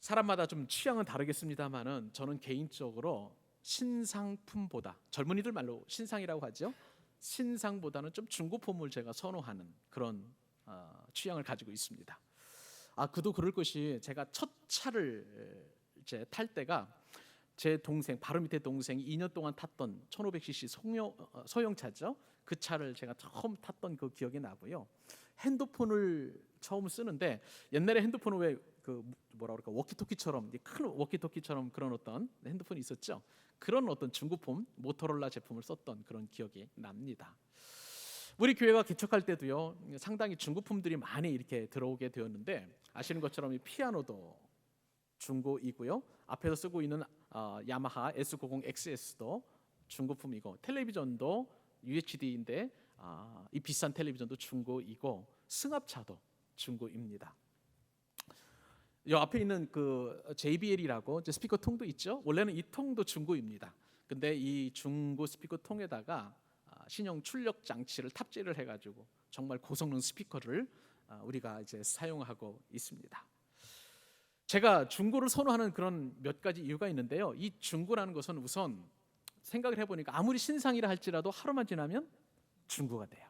사람마다 좀 취향은 다르겠습니다만은 저는 개인적으로 신상품보다, 젊은이들 말로 신상이라고 하죠. 신상보다는 좀 중고품을 제가 선호하는 그런 취향을 가지고 있습니다. 그도 그럴 것이, 제가 첫 차를 이제 탈 때가 제 동생, 바로 밑에 동생이 2년 동안 탔던 1500cc 소형차죠. 그 차를 제가 처음 탔던 그 기억이 나고요. 핸드폰을 처음 쓰는데, 옛날에 핸드폰은 왜 그 뭐라 그럴까, 워키토키처럼, 큰 워키토키처럼 그런 어떤 핸드폰이 있었죠. 그런 어떤 중고품 모토로라 제품을 썼던 그런 기억이 납니다. 우리 교회가 개척할 때도요, 상당히 중고품들이 많이 이렇게 들어오게 되었는데, 아시는 것처럼 이 피아노도 중고이고요, 앞에서 쓰고 있는 야마하 S90XS도 중고품이고, 텔레비전도 UHD인데 이 비싼 텔레비전도 중고이고, 승합차도 중고입니다. 이 앞에 있는 그 JBL이라고 스피커 통도 있죠. 원래는 이 통도 중고입니다. 근데 이 중고 스피커 통에다가 신형 출력 장치를 탑재를 해가지고 정말 고성능 스피커를 우리가 이제 사용하고 있습니다. 제가 중고를 선호하는 그런 몇 가지 이유가 있는데요. 이 중고라는 것은 우선 생각을 해보니까 아무리 신상이라 할지라도 하루만 지나면 중고가 돼요.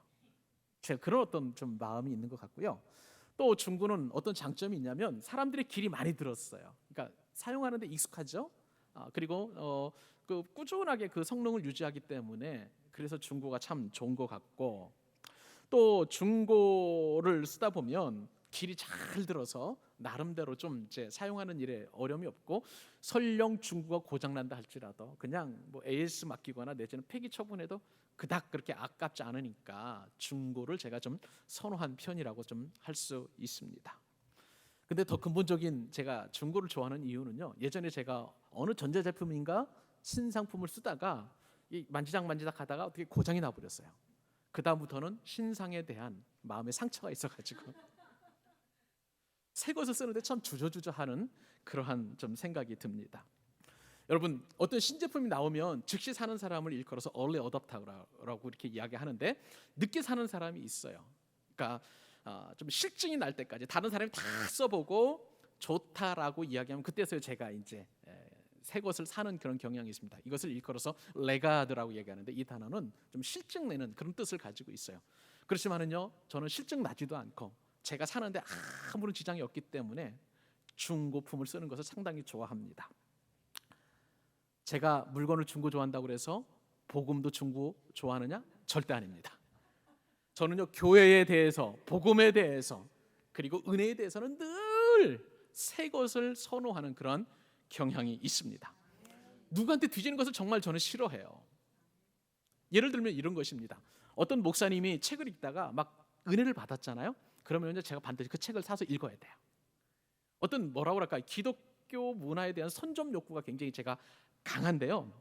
제가 그런 어떤 좀 마음이 있는 것 같고요. 또 중고는 어떤 장점이 있냐면 사람들의 길이 많이 들었어요. 그러니까 사용하는데 익숙하죠. 그리고 그 꾸준하게 그 성능을 유지하기 때문에 그래서 중고가 참 좋은 것 같고, 또 중고를 쓰다 보면 길이 잘 들어서 나름대로 좀 이제 사용하는 일에 어려움이 없고, 설령 중고가 고장난다 할지라도 그냥 뭐 AS 맡기거나 내지는 폐기 처분해도 그닥 그렇게 아깝지 않으니까 중고를 제가 좀 선호한 편이라고 좀 할 수 있습니다. 근데 더 근본적인 제가 중고를 좋아하는 이유는요, 예전에 제가 어느 전자제품인가 신상품을 쓰다가 이 만지작 하다가 어떻게 고장이 나버렸어요. 그 다음부터는 신상에 대한 마음의 상처가 있어가지고 새 것을 쓰는데 참 주저주저하는 그러한 좀 생각이 듭니다. 여러분, 어떤 신제품이 나오면 즉시 사는 사람을 일컬어서 early adopter라고 이렇게 이야기하는데, 늦게 사는 사람이 있어요. 그러니까 좀 실증이 날 때까지 다른 사람이 다 써보고 좋다라고 이야기하면 그때서야 제가 이제 새 것을 사는 그런 경향이 있습니다. 이것을 일컬어서 레가드라고 얘기하는데, 이 단어는 좀 실증 내는 그런 뜻을 가지고 있어요. 그렇지만은요, 저는 실증 나지도 않고 제가 사는데 아무런 지장이 없기 때문에 중고품을 쓰는 것을 상당히 좋아합니다. 제가 물건을 중고 좋아한다고 해서 복음도 중고 좋아하느냐? 절대 아닙니다. 저는요, 교회에 대해서, 복음에 대해서, 그리고 은혜에 대해서는 늘 새 것을 선호하는 그런 경향이 있습니다. 누구한테 뒤지는 것을 정말 저는 싫어해요. 예를 들면 이런 것입니다. 어떤 목사님이 책을 읽다가 막 은혜를 받았잖아요. 그러면 제가 반드시 그 책을 사서 읽어야 돼요. 어떤 뭐라고 할까요? 기독교 문화에 대한 선점 욕구가 굉장히 제가 강한데요.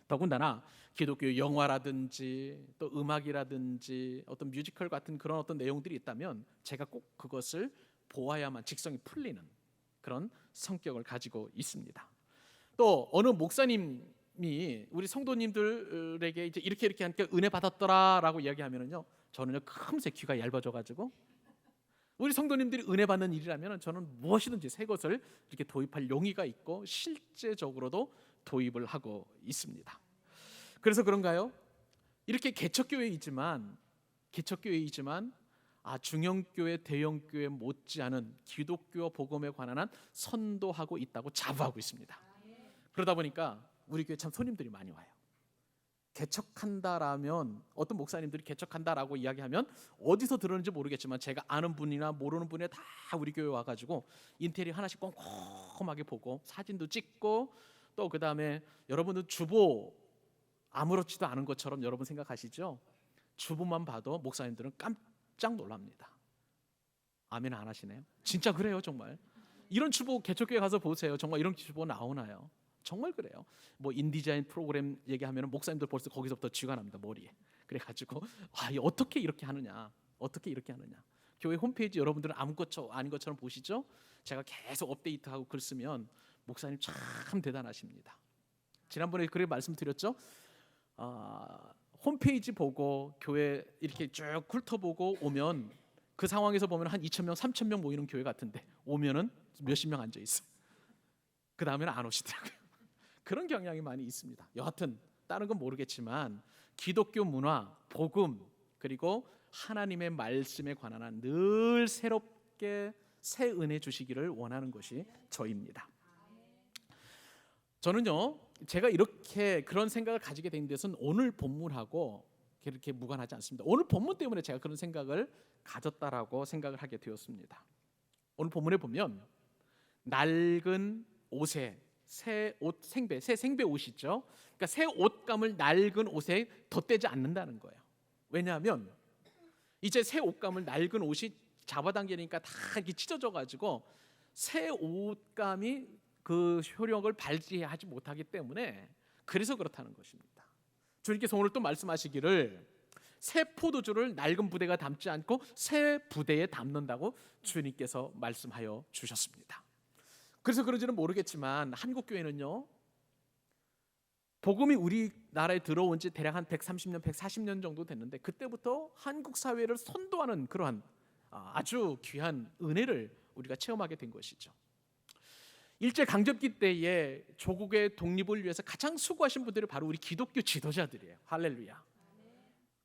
더군다나 기독교 영화라든지 또 음악이라든지 어떤 뮤지컬 같은 그런 어떤 내용들이 있다면 제가 꼭 그것을 보아야만 직성이 풀리는 그런 성격을 가지고 있습니다. 또 어느 목사님이 우리 성도님들에게 이제 이렇게 하니까 은혜 받았더라라고 이야기하면은요, 저는요 금세 귀가 얇아져가지고, 우리 성도님들이 은혜 받는 일이라면 저는 무엇이든지 새 것을 이렇게 도입할 용의가 있고 실제적으로도 도입을 하고 있습니다. 그래서 그런가요? 이렇게 개척교회이지만 중형교회, 대형교회 못지않은 기독교 복음에 관한 한 선도하고 있다고 자부하고 있습니다. 그러다 보니까 우리 교회 참 손님들이 많이 와요. 개척한다라면, 어떤 목사님들이 개척한다라고 이야기하면 어디서 들었는지 모르겠지만 제가 아는 분이나 모르는 분이 다 우리 교회 와가지고 인테리어 하나씩 꼼꼼하게 보고 사진도 찍고, 또 그 다음에 여러분들 주보 아무렇지도 않은 것처럼 여러분 생각하시죠? 주보만 봐도 목사님들은 깜짝 놀랍니다. 아멘 안 하시네요? 진짜 그래요. 정말 이런 주보 개척교회 가서 보세요. 정말 이런 주보 나오나요? 정말 그래요. 뭐 인디자인 프로그램 얘기하면 목사님들 벌써 거기서부터 쥐가 납니다, 머리에. 그래가지고 어떻게 이렇게 하느냐, 교회 홈페이지 여러분들은 아무것도 아닌 것처럼 보시죠? 제가 계속 업데이트하고 글 쓰면 목사님 참 대단하십니다. 지난번에 그렇게 말씀드렸죠? 홈페이지 보고 교회 이렇게 쭉 훑어보고 오면 그 상황에서 보면 한 2,000명, 3,000명 모이는 교회 같은데 오면은 몇십 명 앉아 있어요. 그 다음에는 안 오시더라고요. 그런 경향이 많이 있습니다. 여하튼 다른 건 모르겠지만 기독교 문화, 복음, 그리고 하나님의 말씀에 관한 한 늘 새롭게 새 은혜 주시기를 원하는 것이 저입니다. 저는요, 제가 이렇게 그런 생각을 가지게 된 데서는 오늘 본문하고 그렇게 무관하지 않습니다. 오늘 본문 때문에 제가 그런 생각을 가졌다라고 생각을 하게 되었습니다. 오늘 본문에 보면 낡은 옷에 새 옷 생배, 새 생배 옷이죠. 그러니까 새 옷감을 낡은 옷에 덧대지 않는다는 거예요. 왜냐하면 이제 새 옷감을 낡은 옷이 잡아당기니까 다 이렇게 찢어져 가지고 새 옷감이 그 효력을 발휘하지 못하기 때문에 그래서 그렇다는 것입니다. 주님께서 오늘 또 말씀하시기를 새 포도주를 낡은 부대가 담지 않고 새 부대에 담는다고 주님께서 말씀하여 주셨습니다. 그래서 그런지는 모르겠지만 한국 교회는요, 복음이 우리나라에 들어온 지 대략 한 130년, 140년 정도 됐는데 그때부터 한국 사회를 선도하는 그러한 아주 귀한 은혜를 우리가 체험하게 된 것이죠. 일제 강점기 때에 조국의 독립을 위해서 가장 수고하신 분들이 바로 우리 기독교 지도자들이에요. 할렐루야.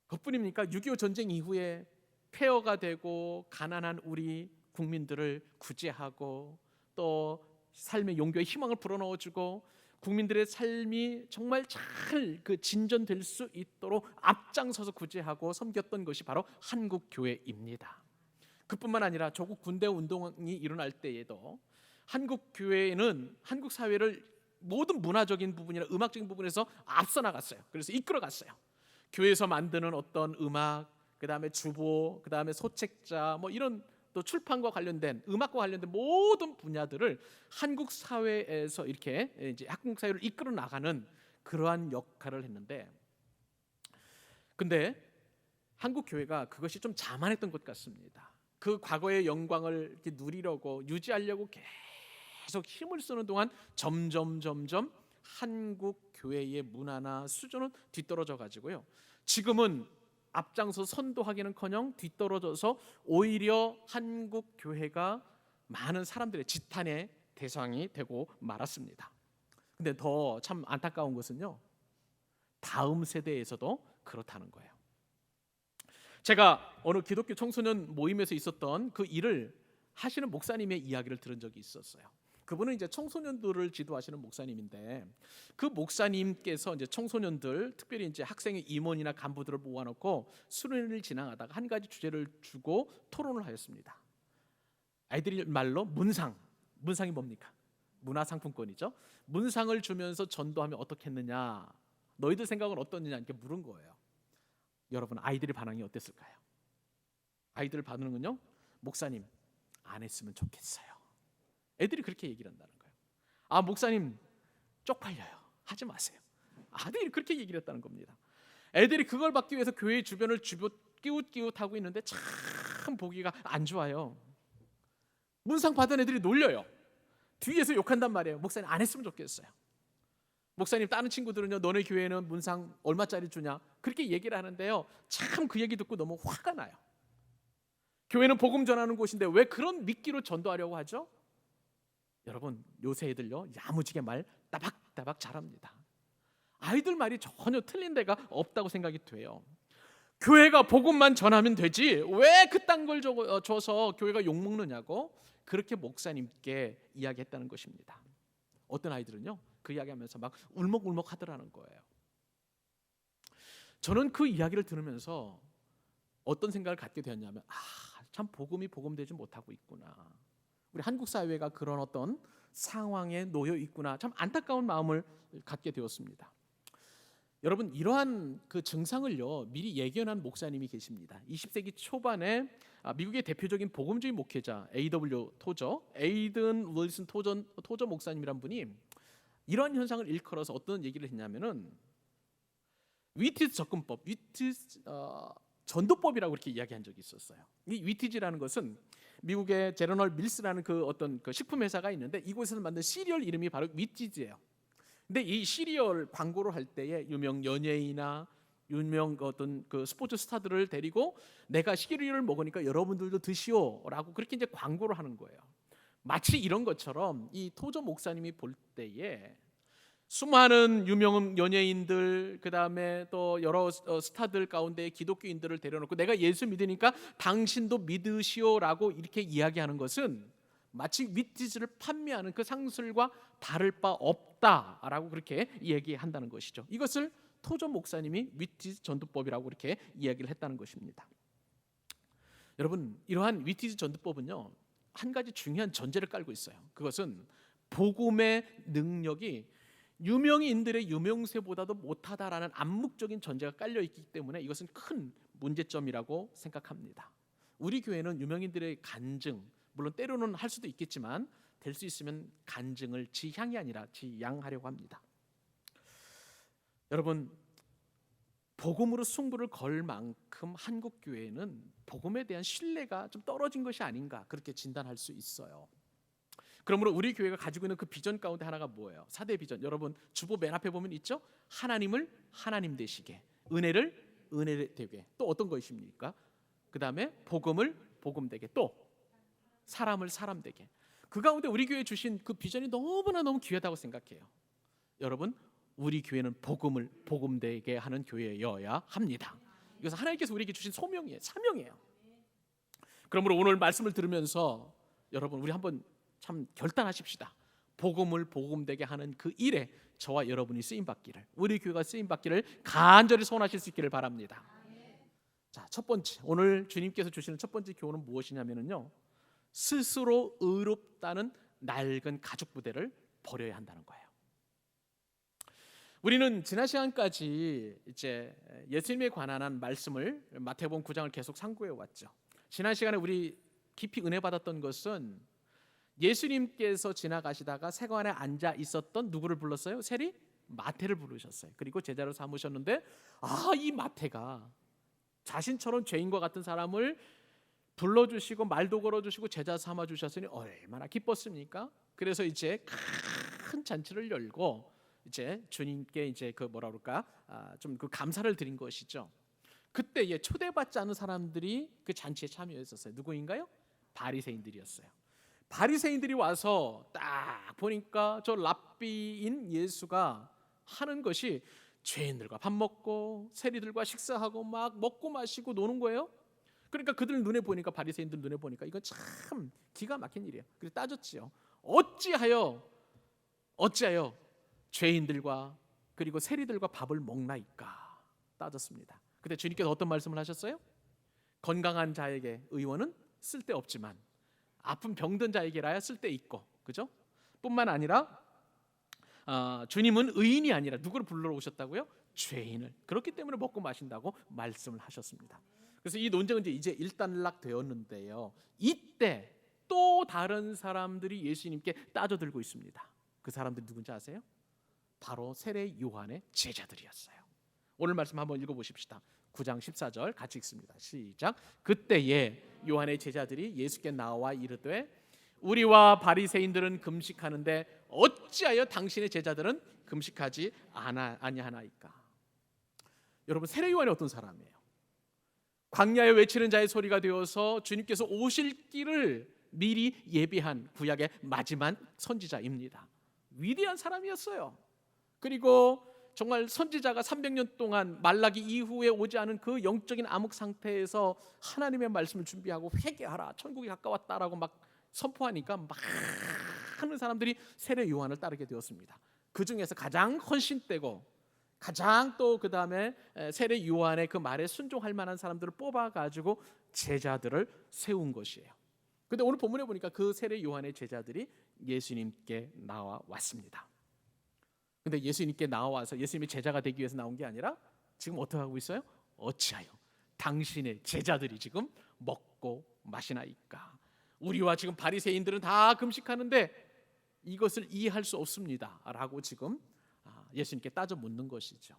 그뿐입니까? 6.25 전쟁 이후에 폐허가 되고 가난한 우리 국민들을 구제하고 또 삶의 용기와 희망을 불어넣어주고 국민들의 삶이 정말 잘 진전될 수 있도록 앞장서서 구제하고 섬겼던 것이 바로 한국 교회입니다. 그뿐만 아니라 조국 군대 운동이 일어날 때에도 한국 교회는 한국 사회를 모든 문화적인 부분이나 음악적인 부분에서 앞서 나갔어요. 그래서 이끌어 갔어요. 교회에서 만드는 어떤 음악, 그다음에 주보, 그다음에 소책자, 뭐 이런 또 출판과 관련된 음악과 관련된 모든 분야들을 한국 사회에서 이렇게 이제 한국 사회를 이끌어 나가는 그러한 역할을 했는데, 근데 한국 교회가 그것이 좀 자만했던 것 같습니다. 그 과거의 영광을 이렇게 누리려고 유지하려고 계속 힘을 쓰는 동안 점점 한국 교회의 문화나 수준은 뒤떨어져 가지고요. 지금은 앞장서 선도하기는커녕 뒤떨어져서 오히려 한국 교회가 많은 사람들의 지탄의 대상이 되고 말았습니다. 근데 더 참 안타까운 것은요, 다음 세대에서도 그렇다는 거예요. 제가 어느 기독교 청소년 모임에서 있었던 그 일을 하시는 목사님의 이야기를 들은 적이 있었어요. 그분은 이제 청소년들을 지도하시는 목사님인데 그 목사님께서 이제 청소년들, 특별히 이제 학생의 임원이나 간부들을 모아놓고 수련회를 진행하다가 한 가지 주제를 주고 토론을 하였습니다. 아이들이 말로 문상이 뭡니까? 문화상품권이죠. 문상을 주면서 전도하면 어떻겠느냐, 너희들 생각은 어떠느냐 이렇게 물은 거예요. 여러분, 아이들의 반응이 어땠을까요? 아이들 반응은요, 목사님 안 했으면 좋겠어요. 애들이 그렇게 얘기를 한다는 거예요. 목사님 쪽팔려요, 하지 마세요. 아들이 그렇게 얘기를 했다는 겁니다. 애들이 그걸 받기 위해서 교회 주변을 끼웃끼웃하고 있는데 참 보기가 안 좋아요. 문상 받은 애들이 놀려요. 뒤에서 욕한단 말이에요. 목사님 안 했으면 좋겠어요. 목사님 다른 친구들은요, 너네 교회는 문상 얼마짜리 주냐 그렇게 얘기를 하는데요, 참 그 얘기 듣고 너무 화가 나요. 교회는 복음 전하는 곳인데 왜 그런 미끼로 전도하려고 하죠? 여러분, 요새 애들요 야무지게 말 따박따박 잘합니다. 아이들 말이 전혀 틀린 데가 없다고 생각이 돼요. 교회가 복음만 전하면 되지 왜 그딴 걸 줘서 교회가 욕먹느냐고 그렇게 목사님께 이야기했다는 것입니다. 어떤 아이들은요 그 이야기하면서 막 울먹울먹 하더라는 거예요. 저는 그 이야기를 들으면서 어떤 생각을 갖게 되었냐면 참 복음이 복음되지 못하고 있구나, 우리 한국 사회가 그런 어떤 상황에 놓여 있구나, 참 안타까운 마음을 갖게 되었습니다. 여러분, 이러한 그 증상을요 미리 예견한 목사님이 계십니다. 20세기 초반에 미국의 대표적인 복음주의 목회자 A.W. 토저, 에이든 윌슨 토저 목사님이란 분이 이러한 현상을 일컬어서 어떤 얘기를 했냐면은 위티즈 접근법, 위티즈 전도법이라고 그렇게 이야기한 적이 있었어요. 이 위티즈라는 것은 미국의 제너럴 밀스라는 그 어떤 그 식품 회사가 있는데 이곳에서 만든 시리얼 이름이 바로 위티즈예요. 근데 이 시리얼 광고를 할 때에 유명 연예인이나 유명 어떤 그 스포츠 스타들을 데리고 내가 시리얼을 먹으니까 여러분들도 드시오라고 그렇게 이제 광고를 하는 거예요. 마치 이런 것처럼 이 토저 목사님이 볼 때에 수많은 유명 연예인들, 그 다음에 또 여러 스타들 가운데 기독교인들을 데려놓고 내가 예수 믿으니까 당신도 믿으시오라고 이렇게 이야기하는 것은 마치 윗디즈를 판매하는 그 상술과 다를 바 없다라고 그렇게 얘기한다는 것이죠. 이것을 토저 목사님이 윗디즈 전도법이라고 그렇게 이야기를 했다는 것입니다. 여러분, 이러한 윗디즈 전도법은요, 한 가지 중요한 전제를 깔고 있어요. 그것은 복음의 능력이 유명인들의 유명세보다도 못하다라는 암묵적인 전제가 깔려 있기 때문에 이것은 큰 문제점이라고 생각합니다. 우리 교회는 유명인들의 간증, 물론 때로는 할 수도 있겠지만 될 수 있으면 간증을 지향이 아니라 지양하려고 합니다. 여러분, 복음으로 승부를 걸 만큼 한국 교회는 복음에 대한 신뢰가 좀 떨어진 것이 아닌가 그렇게 진단할 수 있어요. 그러므로 우리 교회가 가지고 있는 그 비전 가운데 하나가 뭐예요? 4대 비전. 여러분 주보 맨 앞에 보면 있죠? 하나님을 하나님 되시게, 은혜를 은혜 되게, 또 어떤 것입니까? 그 다음에 복음을 복음 되게, 또 사람을 사람 되게. 그 가운데 우리 교회 주신 그 비전이 너무나 너무 귀하다고 생각해요. 여러분, 우리 교회는 복음을 복음 되게 하는 교회여야 합니다. 이것은 하나님께서 우리에게 주신 소명이에요, 사명이에요. 그러므로 오늘 말씀을 들으면서 여러분 우리 한번 참 결단하십시다. 복음을 복음되게 하는 그 일에 저와 여러분이 쓰임받기를, 우리 교회가 쓰임받기를 간절히 소원하실 수 있기를 바랍니다. 자, 첫 번째, 오늘 주님께서 주시는 첫 번째 교훈은 무엇이냐면요, 스스로 의롭다는 낡은 가죽 부대를 버려야 한다는 거예요. 우리는 지난 시간까지 이제 예수님에 관한 말씀을 마태복음 9장을 계속 상고해 왔죠. 지난 시간에 우리 깊이 은혜 받았던 것은 예수님께서 지나가시다가 세관에 앉아 있었던 누구를 불렀어요? 세리 마태를 부르셨어요. 그리고 제자로 삼으셨는데, 이 마태가 자신처럼 죄인과 같은 사람을 불러주시고 말도 걸어주시고 제자 삼아 주셨으니 얼마나 기뻤습니까? 그래서 이제 큰 잔치를 열고 이제 주님께 이제 그 뭐라 그럴까, 좀 그 감사를 드린 것이죠. 그때 초대받지 않은 사람들이 그 잔치에 참여했었어요. 누구인가요? 바리새인들이었어요. 바리새인들이 와서 딱 보니까 저 랍비인 예수가 하는 것이 죄인들과 밥 먹고 세리들과 식사하고 막 먹고 마시고 노는 거예요. 그러니까 그들 눈에 보니까, 바리새인들 눈에 보니까 이건 참 기가 막힌 일이에요. 그래서 따졌지요. 어찌하여 죄인들과 그리고 세리들과 밥을 먹나이까 따졌습니다. 그때 주님께서 어떤 말씀을 하셨어요? 건강한 자에게 의원은 쓸데없지만 아픈 병든 자에게라야 쓸데있고, 그죠? 뿐만 아니라 주님은 의인이 아니라 누구를 불러 오셨다고요? 죄인을. 그렇기 때문에 먹고 마신다고 말씀을 하셨습니다. 그래서 이 논쟁은 이제 일단락 되었는데요, 이때 또 다른 사람들이 예수님께 따져들고 있습니다. 그 사람들이 누군지 아세요? 바로 세례 요한의 제자들이었어요. 오늘 말씀 한번 읽어보십시다. 9장 14절 같이 읽습니다. 시작. 그때에 요한의 제자들이 예수께 나와 이르되 우리와 바리새인들은 금식하는데 어찌하여 당신의 제자들은 금식하지 아니하나이까? 여러분, 세례 요한이 어떤 사람이에요? 광야에 외치는 자의 소리가 되어서 주님께서 오실 길을 미리 예비한 구약의 마지막 선지자입니다. 위대한 사람이었어요. 그리고 정말 선지자가 300년 동안 말라기 이후에 오지 않은 그 영적인 암흑 상태에서 하나님의 말씀을 준비하고 회개하라, 천국이 가까웠다라고 막 선포하니까 많은 사람들이 세례 요한을 따르게 되었습니다. 그 중에서 가장 헌신되고 가장 또 그 다음에 세례 요한의 그 말에 순종할 만한 사람들을 뽑아가지고 제자들을 세운 것이에요. 근데 오늘 본문에 보니까 그 세례 요한의 제자들이 예수님께 나와 왔습니다. 근데 예수님께 나와서 예수님의 제자가 되기 위해서 나온 게 아니라 지금 어떻게 하고 있어요? 어찌하여 당신의 제자들이 지금 먹고 마시나이까? 우리와 지금 바리새인들은 다 금식하는데 이것을 이해할 수 없습니다 라고 지금 예수님께 따져 묻는 것이죠.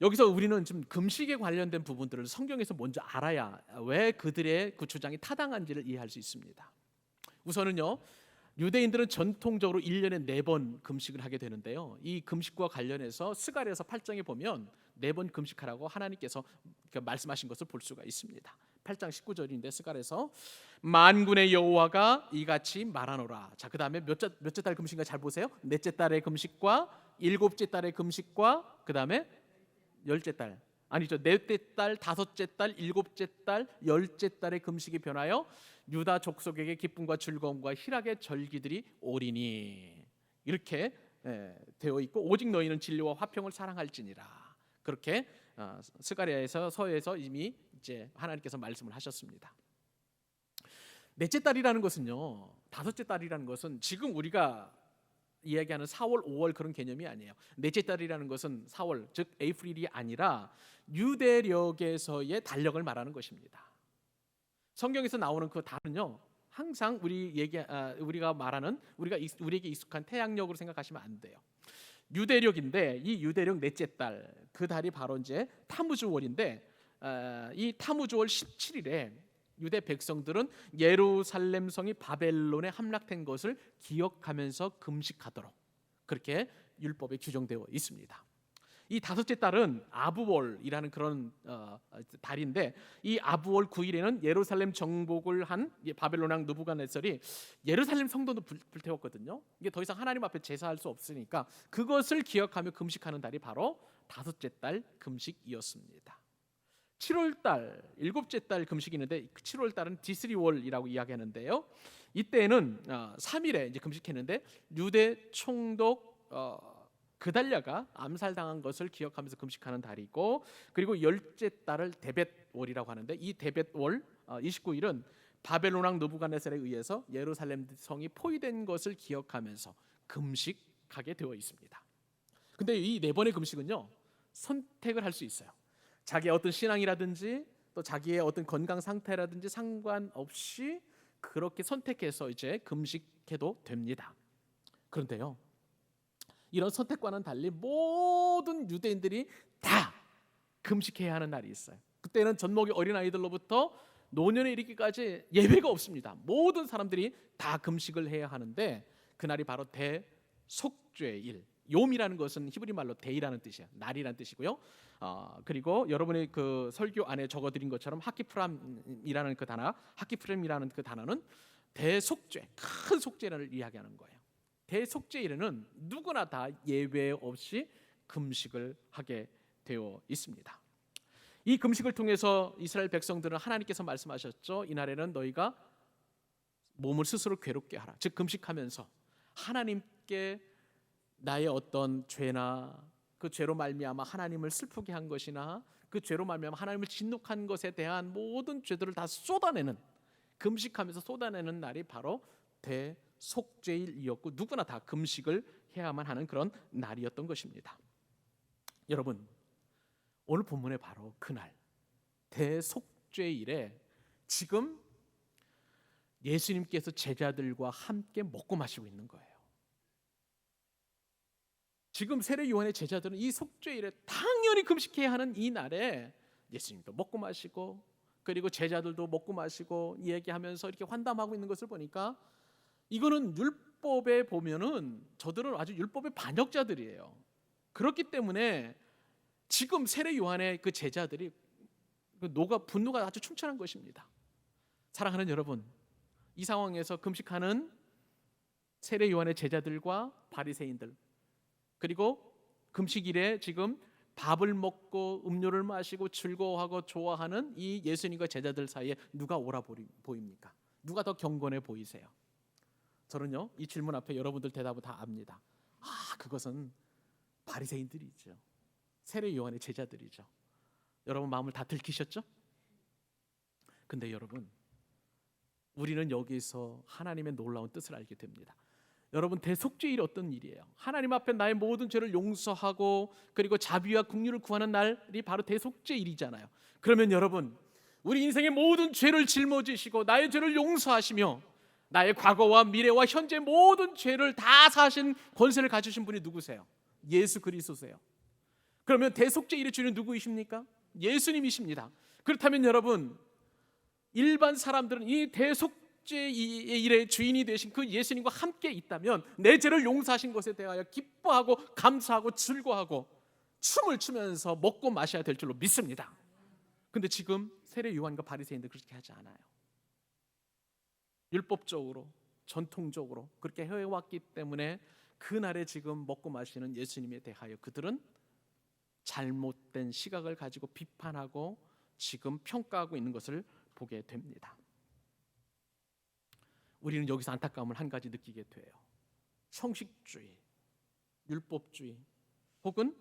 여기서 우리는 좀 금식에 관련된 부분들을 성경에서 먼저 알아야 왜 그들의 그 주장이 타당한지를 이해할 수 있습니다. 우선은요, 유대인들은 전통적으로 1년에 4번 금식을 하게 되는데요, 이 금식과 관련해서 스가랴서 8장에 보면 4번 금식하라고 하나님께서 말씀하신 것을 볼 수가 있습니다. 8장 19절인데 스가랴서 만군의 여호와가 이같이 말하노라. 자, 그다음에 몇째 달 금식인가 잘 보세요. 넷째 달의 금식과 일곱째 달의 금식과 그다음에 열째 달, 아니죠, 넷째 달, 다섯째 달, 일곱째 달, 열째 달의 금식이 변하여 유다 족속에게 기쁨과 즐거움과 희락의 절기들이 오리니, 이렇게 되어 있고, 오직 너희는 진리와 화평을 사랑할지니라. 그렇게 스가랴에서 서에서 이미 이제 하나님께서 말씀을 하셨습니다. 넷째 달이라는 것은요, 다섯째 달이라는 것은 지금 우리가 이야기하는 4월, 5월 그런 개념이 아니에요. 넷째 달이라는 것은 4월, 즉 에이프릴이 아니라 유대력에서의 달력을 말하는 것입니다. 성경에서 나오는 그 달은요, 항상 우리가 말하는 우리에게 익숙한 태양력으로 생각하시면 안 돼요. 유대력인데, 이 유대력 넷째 달, 그 달이 바로 이제 타무즈월인데, 이 타무즈월 17일에 유대 백성들은 예루살렘 성이 바벨론에 함락된 것을 기억하면서 금식하도록 그렇게 율법에 규정되어 있습니다. 이 다섯째 달은 아부월이라는 그런 달인데, 이 아부월 9일에는 예루살렘 정복을 한 바벨론 왕 느부갓네살이 예루살렘 성도도 불태웠거든요. 이게 더 이상 하나님 앞에 제사할 수 없으니까 그것을 기억하며 금식하는 달이 바로 다섯째 달 금식이었습니다. 7월 달, 일곱째 달 금식이 있는데, 7월 달은 디스리월이라고 이야기하는데요. 이때는 3일에 이제 금식했는데, 유대 총독 그달랴가 암살당한 것을 기억하면서 금식하는 달이고, 그리고 열째 달을 데벳월이라고 하는데, 이 데벳월 29일은 바벨론 왕 느부갓네살에 의해서 예루살렘 성이 포위된 것을 기억하면서 금식하게 되어 있습니다. 근데 이 네 번의 금식은요, 선택을 할 수 있어요. 자기의 어떤 신앙이라든지 또 자기의 어떤 건강 상태라든지 상관없이 그렇게 선택해서 이제 금식해도 됩니다. 그런데요, 이런 선택과는 달리 모든 유대인들이 다 금식해야 하는 날이 있어요. 그때는 젖먹이 어린아이들로부터 노년에 이르기까지 예외가 없습니다. 모든 사람들이 다 금식을 해야 하는데, 그날이 바로 대속죄일. 욤이라는 것은 히브리 말로 데이라는 뜻이에요. 날이라는 뜻이고요. 그리고 여러분이 그 설교 안에 적어드린 것처럼 하키프람이라는 그 단어는 대속죄, 큰 속죄를 이야기하는 거예요. 대속죄일에는 누구나 다 예외 없이 금식을 하게 되어 있습니다. 이 금식을 통해서 이스라엘 백성들은 하나님께서 말씀하셨죠. 이날에는 너희가 몸을 스스로 괴롭게 하라. 즉 금식하면서 하나님께 나의 어떤 죄나 그 죄로 말미암아 하나님을 슬프게 한 것이나 그 죄로 말미암아 하나님을 진노한 것에 대한 모든 죄들을 다 쏟아내는, 금식하면서 쏟아내는 날이 바로 대속죄일이었고, 누구나 다 금식을 해야만 하는 그런 날이었던 것입니다. 여러분, 오늘 본문의 바로 그날 대속죄일에 지금 예수님께서 제자들과 함께 먹고 마시고 있는 거예요. 지금 세례 요한의 제자들은 이 속죄일에 당연히 금식해야 하는 이 날에 예수님도 먹고 마시고, 그리고 제자들도 먹고 마시고 얘기하면서 이렇게 환담하고 있는 것을 보니까, 이거는 율법에 보면은 저들은 아주 율법의 반역자들이에요. 그렇기 때문에 지금 세례 요한의 그 제자들이 분노가 아주 충천한 것입니다. 사랑하는 여러분, 이 상황에서 금식하는 세례 요한의 제자들과 바리새인들, 그리고 금식일에 지금 밥을 먹고 음료를 마시고 즐거워하고 좋아하는 이 예수님과 제자들 사이에 누가 옳아 보입니까? 누가 더 경건해 보이세요? 저는요, 이 질문 앞에 여러분들 대답을 다 압니다. 그것은 바리새인들이죠. 세례 요한의 제자들이죠. 여러분 마음을 다 들키셨죠? 근데 여러분, 우리는 여기서 하나님의 놀라운 뜻을 알게 됩니다. 여러분, 대속죄일이 어떤 일이에요? 하나님 앞에 나의 모든 죄를 용서하고 그리고 자비와 긍휼을 구하는 날이 바로 대속죄일이잖아요. 그러면 여러분, 우리 인생의 모든 죄를 짊어지시고 나의 죄를 용서하시며 나의 과거와 미래와 현재 모든 죄를 다 사신 권세를 가지신 분이 누구세요? 예수 그리스도세요. 그러면 대속죄일의 주인은 누구이십니까? 예수님이십니다. 그렇다면 여러분, 일반 사람들은 이 대속죄일의 주인이 되신 그 예수님과 함께 있다면 내 죄를 용서하신 것에 대하여 기뻐하고 감사하고 즐거워하고 춤을 추면서 먹고 마셔야 될 줄로 믿습니다. 근데 지금 세례 요한과 바리새인들 그렇게 하지 않아요. 율법적으로, 전통적으로 그렇게 해왔기 때문에 그날에 지금 먹고 마시는 예수님에 대하여 그들은 잘못된 시각을 가지고 비판하고 지금 평가하고 있는 것을 보게 됩니다. 우리는 여기서 안타까움을 한 가지 느끼게 돼요. 형식주의, 율법주의 혹은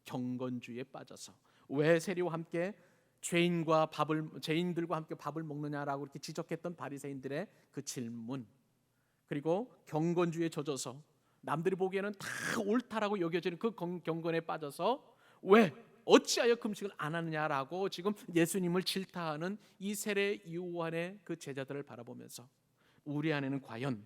경건주의에 빠져서 왜 세리와 함께 죄인들과 함께 밥을 먹느냐라고 이렇게 지적했던 바리새인들의 그 질문, 그리고 경건주의에 젖어서 남들이 보기에는 다 옳다라고 여겨지는 그 경건에 빠져서 왜 어찌하여 금식을 안 하느냐라고 지금 예수님을 질타하는 이 세례 요한의 그 제자들을 바라보면서 우리 안에는 과연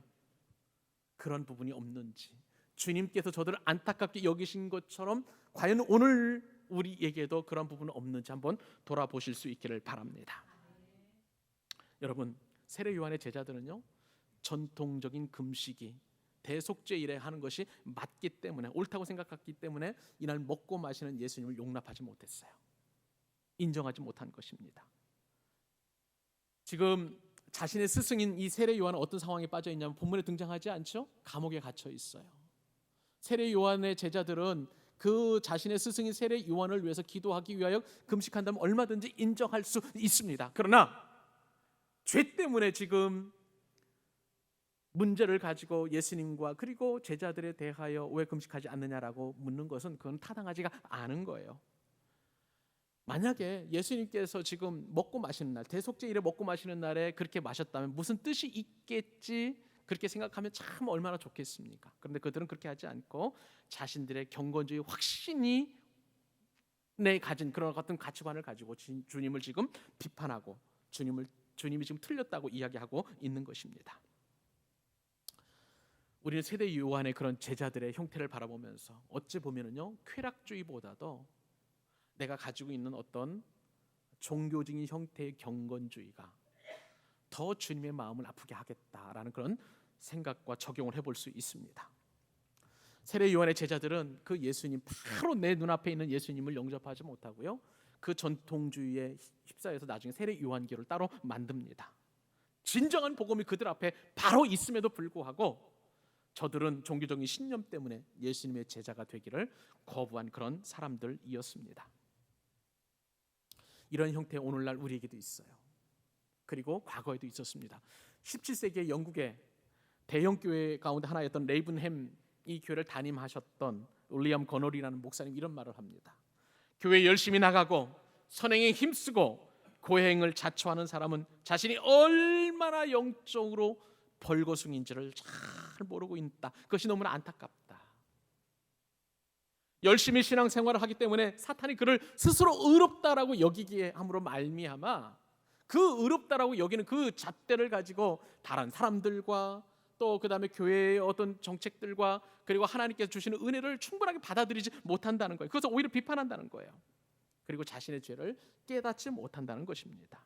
그런 부분이 없는지, 주님께서 저들을 안타깝게 여기신 것처럼 과연 오늘 우리에게도 그런 부분은 없는지 한번 돌아보실 수 있기를 바랍니다. 여러분, 세례 요한의 제자들은요, 전통적인 금식이 대속죄일에 하는 것이 맞기 때문에, 옳다고 생각했기 때문에 이날 먹고 마시는 예수님을 용납하지 못했어요. 인정하지 못한 것입니다. 지금 자신의 스승인 이 세례 요한은 어떤 상황에 빠져 있냐면 본문에 등장하지 않죠? 감옥에 갇혀 있어요. 세례 요한의 제자들은 그 자신의 스승인 세례 요한을 위해서 기도하기 위하여 금식한다면 얼마든지 인정할 수 있습니다. 그러나 죄 때문에 지금 문제를 가지고 예수님과 그리고 제자들에 대하여 왜 금식하지 않느냐라고 묻는 것은 그건 타당하지가 않은 거예요. 만약에 예수님께서 지금 먹고 마시는 날, 대속죄일에 먹고 마시는 날에 그렇게 마셨다면 무슨 뜻이 있겠지, 그렇게 생각하면 참 얼마나 좋겠습니까? 그런데 그들은 그렇게 하지 않고 자신들의 경건주의 확신이 내 가진 그런 같은 가치관을 가지고 주님을 지금 비판하고 주님이 지금 틀렸다고 이야기하고 있는 것입니다. 우리는 세대 요한의 그런 제자들의 형태를 바라보면서 어찌 보면은요, 쾌락주의보다도 내가 가지고 있는 어떤 종교적인 형태의 경건주의가 더 주님의 마음을 아프게 하겠다라는 그런 생각과 적용을 해볼 수 있습니다. 세례 요한의 제자들은 그 예수님, 바로 내 눈앞에 있는 예수님을 영접하지 못하고요, 그 전통주의에 휩싸여서 나중에 세례 요한교를 따로 만듭니다. 진정한 복음이 그들 앞에 바로 있음에도 불구하고 저들은 종교적인 신념 때문에 예수님의 제자가 되기를 거부한 그런 사람들이었습니다. 이런 형태 오늘날 우리에게도 있어요. 그리고 과거에도 있었습니다. 17세기의 영국의 대형 교회 가운데 하나였던 레이븐햄 이 교회를 담임하셨던 윌리엄 거널이라는 목사님 이런 말을 합니다. 교회 열심히 나가고 선행에 힘쓰고 고행을 자초하는 사람은 자신이 얼마나 영적으로 벌거숭인지를 잘 모르고 있다. 그것이 너무나 안타깝다. 열심히 신앙생활을 하기 때문에 사탄이 그를 스스로 의롭다라고 여기기에 함으로 말미암아 그 의롭다라고 여기는 그 잣대를 가지고 다른 사람들과 또 그다음에 교회의 어떤 정책들과 그리고 하나님께서 주시는 은혜를 충분하게 받아들이지 못한다는 거예요. 그것을 오히려 비판한다는 거예요. 그리고 자신의 죄를 깨닫지 못한다는 것입니다.